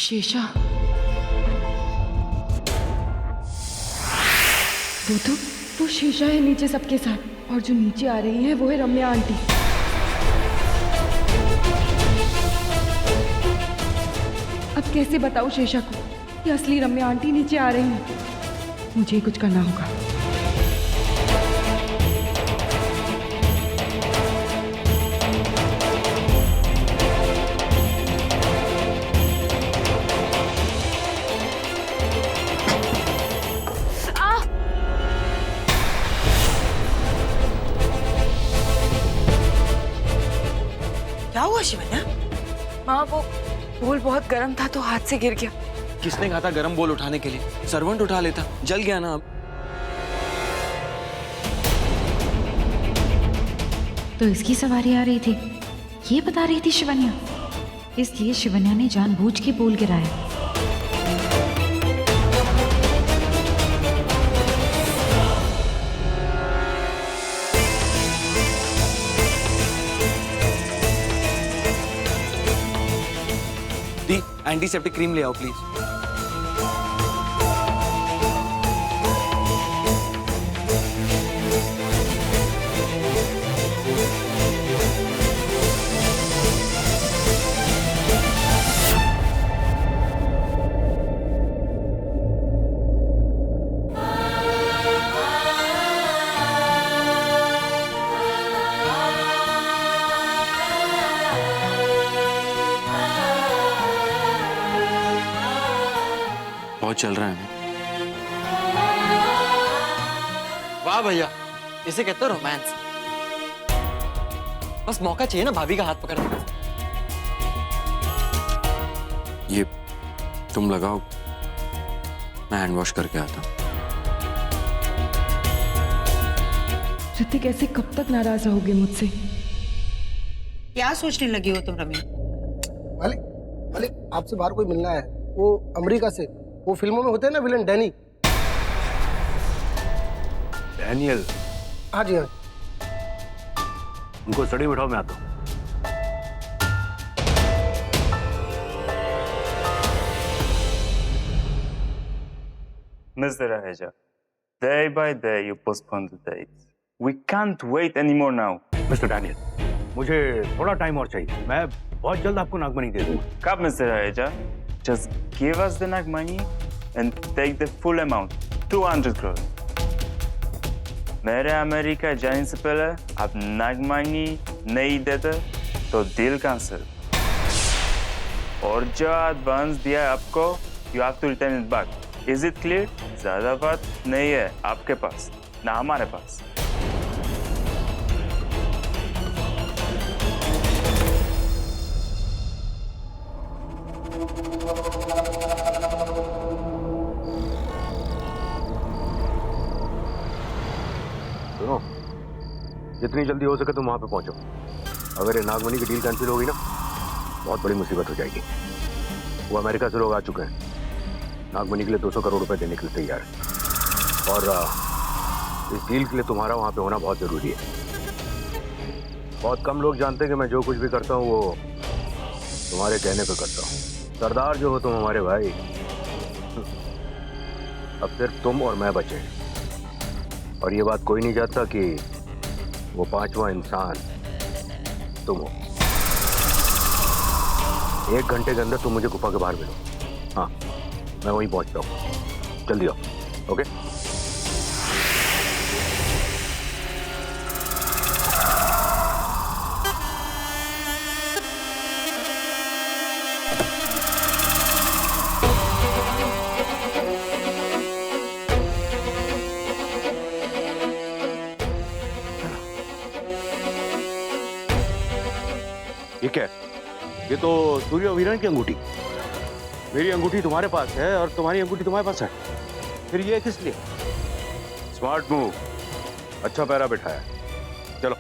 शेषा, वो शेषा है नीचे सबके साथ, और जो नीचे आ रही है वो है रम्या आंटी। अब कैसे बताऊं शेषा को कि असली रम्या आंटी नीचे आ रही है? मुझे ही कुछ करना होगा। क्या हुआ शिवन्या? माँ, वो बोल बहुत गर्म था तो हाथ से गिर गया। किसने कहा था गरम बोल उठाने के लिए? सर्वेंट उठा लेता, जल गया ना। अब तो इसकी सवारी आ रही थी, ये बता रही थी शिवन्या। इसलिए शिवन्या ने जानबूझ के बोल गिराया। दी, एंटीसेप्टिक क्रीम ले आओ प्लीज। बहुत चल रहा है। वाह भैया, इसे कहते हैं रोमांस। बस मौका चाहिए ना भाभी का हाथ पकड़ने का। ये तुम लगाओ, मैं हैंड वॉश करके आता हूँ। ऋतिक ऐसे कब तक नाराज रहोगे मुझसे? क्या सोचने लगी हो तुम रम्या? मालिक, मालिक आपसे बाहर कोई मिलना है। वो अमेरिका से, वो फिल्मों में होते हैं ना विलन, डैनी। डैनियल? हाँ जी हाँ। उनको स्टडी बिठाओ, मैं आता हूँ। Mr. Raheja, day by day you postpone the dates. We can't wait anymore now. Mister Daniel, मुझे थोड़ा टाइम और चाहिए। मैं बहुत जल्द आपको नागमणि दे दूंगा। Come, Mr. Raheja. Just give us the Nagmani and take the full amount, 200 crores. मेरे अमेरिका जाने से पहले आप नागमणि नहीं देते तो डील कैंसिल। और जो एडवांस दिया है आपको, you have to return it back. Is it clear? ज्यादा बात नहीं है आपके पास, ना हमारे पास। सुनो, जितनी जल्दी हो सके तुम वहां पे पहुंचो। अगर ये नागमणि की डील कैंसिल होगी ना, बहुत बड़ी मुसीबत हो जाएगी। वो अमेरिका से लोग आ चुके हैं, नागमणि के लिए 200 करोड़ रुपए देने के लिए तैयार है। और इस डील के लिए तुम्हारा वहां पे होना बहुत जरूरी है। बहुत कम लोग जानते हैं कि मैं जो कुछ भी करता हूँ वो तुम्हारे कहने पे करता हूँ। सरदार जो हो तुम हमारे भाई। अब सिर्फ तुम और मैं बचे, और ये बात कोई नहीं जानता कि वो पांचवा इंसान तुम हो। 1 घंटे के अंदर तुम मुझे गुफा के बाहर मिलो। हाँ, मैं वहीं पहुंचता हूँ, जल्दी आओ। ओके? ये क्या है? ये तो सूर्य और वीरण की अंगूठी। मेरी अंगूठी तुम्हारे पास है और तुम्हारी अंगूठी तुम्हारे पास है, फिर ये किस लिए? स्मार्ट मूव, अच्छा पैरा बिठाया। चलो।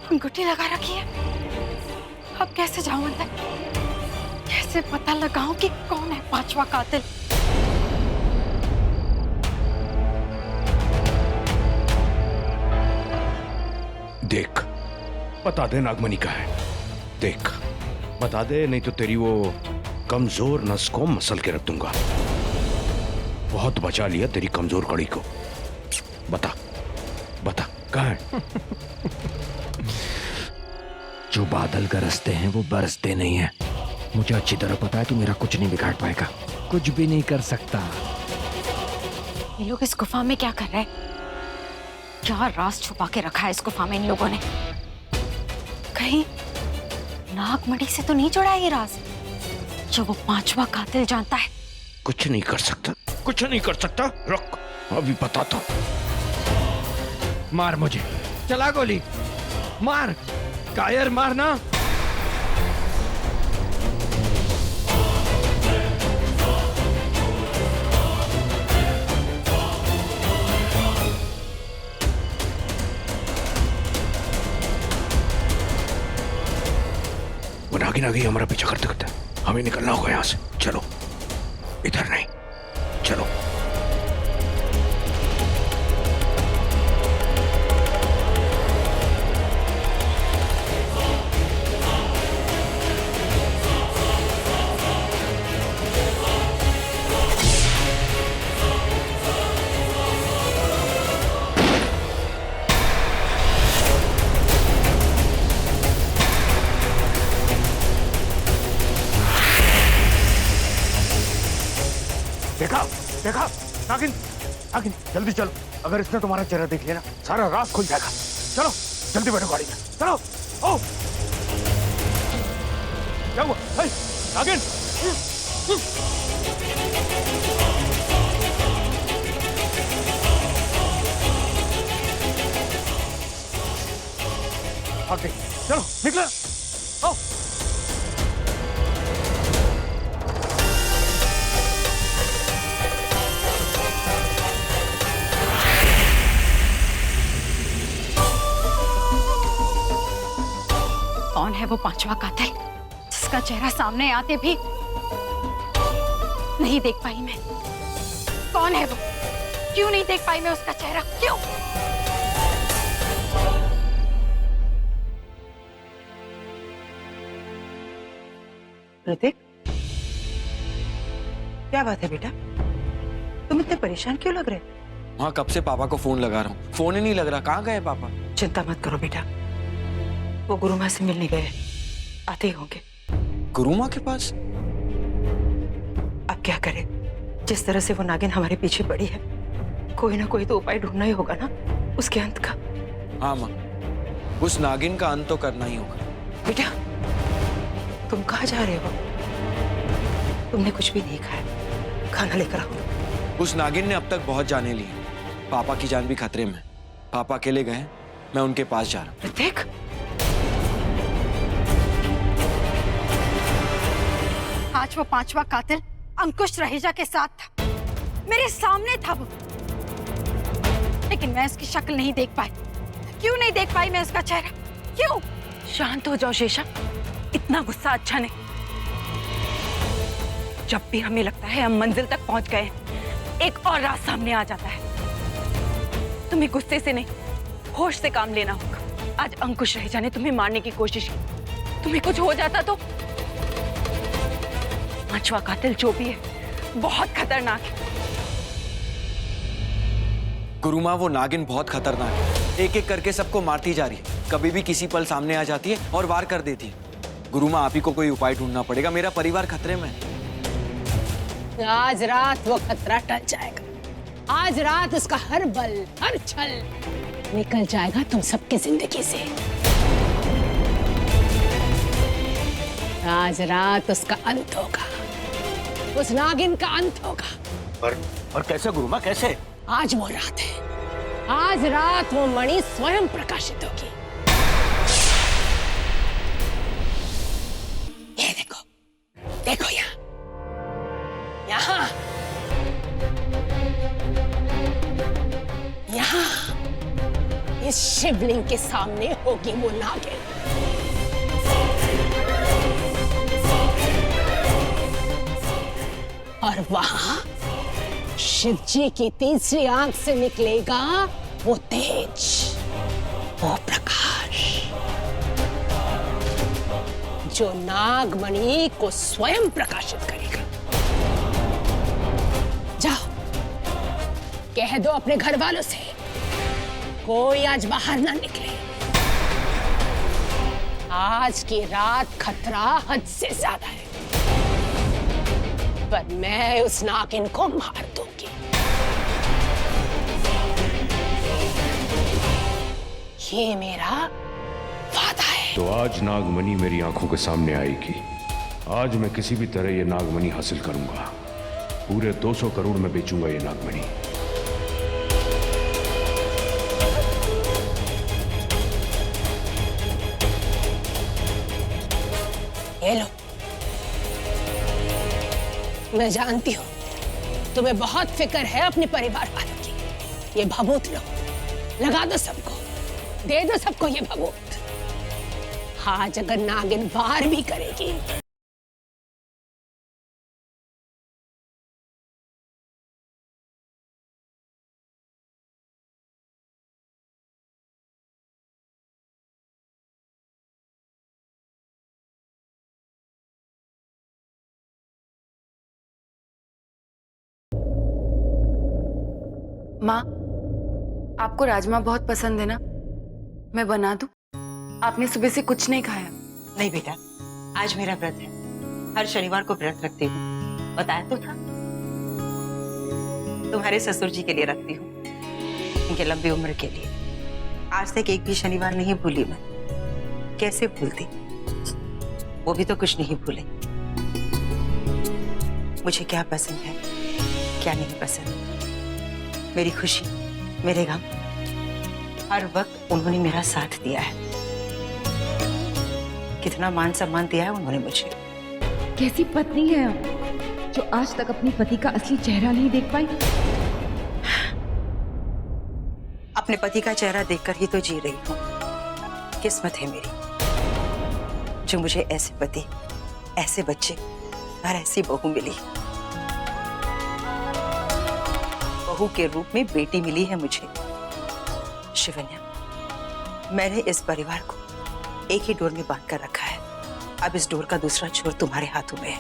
अंगूठी लगा रखी है। अब कैसे जाऊं अंदर? कैसे पता लगाऊं कि कौन है पांचवा कातिल? देख, बता दे नागमणि का है। देख, बता दे, नहीं तो तेरी वो कमजोर नस को मसल के रख दूंगा। बहुत बचा लिया तेरी कमजोर कड़ी को। बता बता, कहाँ है? जो बादल गरजते हैं वो बरसते नहीं है। मुझे अच्छी तरह पता है तू मेरा कुछ नहीं बिगाड़ पाएगा, कुछ भी नहीं कर सकता। ये लोग इस गुफा में क्या कर रहे हैं? क्या राज छुपा के रखा है इस गुफा में इन लोगों ने? कहीं नागमणि से तो नहीं जुड़ा है ये राज जो वो पांचवा कातिल जानता है? कुछ नहीं कर सकता, कुछ नहीं कर सकता। रुक, अभी बताता हूं। मार मुझे, चला गोली मार, कायर मारना। वो नागिन आ गई, हमारा पीछा करते करते। हमें निकलना होगा यहाँ से। चलो, इधर नहीं, चलो। देखा देखा, नागिन नागिन, जल्दी चलो। अगर इसने तुम्हारा चेहरा देख लिया ना, सारा राज खुल जाएगा। चलो जल्दी बैठो गाड़ी में, चलो। ओ क्या हुआ? हे, नागिन! आगे चलो, निकलो। ओ कौन है वो पांचवा कातिल जिसका चेहरा सामने आते भी नहीं देख पाई मैं? कौन है वो? क्यों नहीं देख पाई मैं उसका चेहरा? क्यों? ऋतिक, क्या बात है बेटा? तुम इतने परेशान क्यों लग रहे? हाँ, कब से पापा को फोन लगा रहा हूँ, फोन ही नहीं लग रहा। कहाँ गए पापा? चिंता मत करो बेटा, वो गुरु माँ से मिलने गए, आते ही होंगे। गुरु माँ के पास? अब क्या करें, जिस तरह से वो नागिन हमारे पीछे पड़ी है, कोई ना कोई तो उपाय ढूंढना ही होगा ना उसके अंत का। हाँ माँ, उस नागिन का अंत तो करना ही होगा। बेटा, तुम कहाँ जा रहे हो? तुमने कुछ भी नहीं खाया, खाना लेकर आओ। उस नागिन ने अब तक बहुत जाने ली, पापा की जान भी खतरे में। पापा अकेले गए, मैं उनके पास जा रहा हूँ। ऋतिक, आज वो पांचवा कातिल अंकुश रहेजा के साथ था, मेरे सामने था वो, लेकिन मैं उसकी शक्ल नहीं देख पाई। क्यों नहीं देख पाई मैं उसका चेहरा? क्यों? शांत हो जाओ शेषा, इतना गुस्सा अच्छा नहीं। जब भी हमें लगता है हम मंजिल तक पहुंच गए, एक और राज सामने आ जाता है। तुम्हें गुस्से से नहीं, होश से काम लेना होगा। आज अंकुश रहेजा ने तुम्हें मारने की कोशिश की, तुम्हें कुछ हो जाता तो? पांचवा कातिल जो भी है, बहुत खतरनाक है। गुरु माँ, वो नागिन बहुत खतरनाक है, एक एक करके सबको मारती जा रही है। कभी भी किसी पल सामने आ जाती है और वार कर देती है। गुरु माँ, आप ही को कोई उपाय ढूंढना पड़ेगा, मेरा परिवार खतरे में है। आज रात वो खतरा टल जाएगा। आज रात उसका हर बल, हर छल निकल जाएगा तुम सबकी जिंदगी से। आज रात उसका अंत होगा, उस नागिन का अंत होगा। और कैसे गुरु माँ, कैसे? आज वो रात है, आज रात वो मणि स्वयं प्रकाशित होगी। ये देखो, देखो यहाँ, यहाँ इस शिवलिंग के सामने होगी वो नागिन। और वहां शिव जी की तीसरी आंख से निकलेगा वो तेज, वो प्रकाश जो नागमणि को स्वयं प्रकाशित करेगा। जाओ कह दो अपने घर वालों से कोई आज बाहर ना निकले। आज की रात खतरा हद से ज्यादा है, पर मैं उस नागिन को मार दूंगी। ये मेरा वादा है। तो आज नागमणि मेरी आंखों के सामने आएगी। आज मैं किसी भी तरह ये नागमणि हासिल करूंगा। पूरे 200 करोड़ में बेचूंगा ये नागमणि। ये लो। मैं जानती हूं तुम्हें बहुत फिक्र है अपने परिवार वालों की। ये भभूत लो, लगा दो सबको, दे दो सबको ये भभूत। आज अगर नागिन वार भी करेगी माँ, आपको राजमा बहुत पसंद है ना? मैं बना दूं? आपने सुबह से कुछ नहीं खाया। नहीं बेटा, आज मेरा व्रत है। हर शनिवार को व्रत रखती हूँ, बताया तो था। तुम्हारे ससुर जी के लिए रखती हूँ, उनके लंबी उम्र के लिए। आज तक एक भी शनिवार नहीं भूली मैं। कैसे भूलती? वो भी तो कुछ नहीं भूले। मुझे क्या पसंद है, क्या नहीं पसंद, मेरी खुशी, मेरे गम, हर वक्त उन्होंने मेरा साथ दिया है। कितना मान सम्मान दिया है उन्होंने मुझे। कैसी पत्नी है आप जो आज तक अपने पति का असली चेहरा नहीं देख पाई? अपने पति का चेहरा देखकर ही तो जी रही हूँ। किस्मत है मेरी जो मुझे ऐसे पति, ऐसे बच्चे और ऐसी बहू मिली। बहू के रूप में बेटी मिली है मुझे। शिवन्या, मैंने इस परिवार को एक ही डोर में बांध कर रखा है। अब इस डोर का दूसरा छोर तुम्हारे हाथों में है।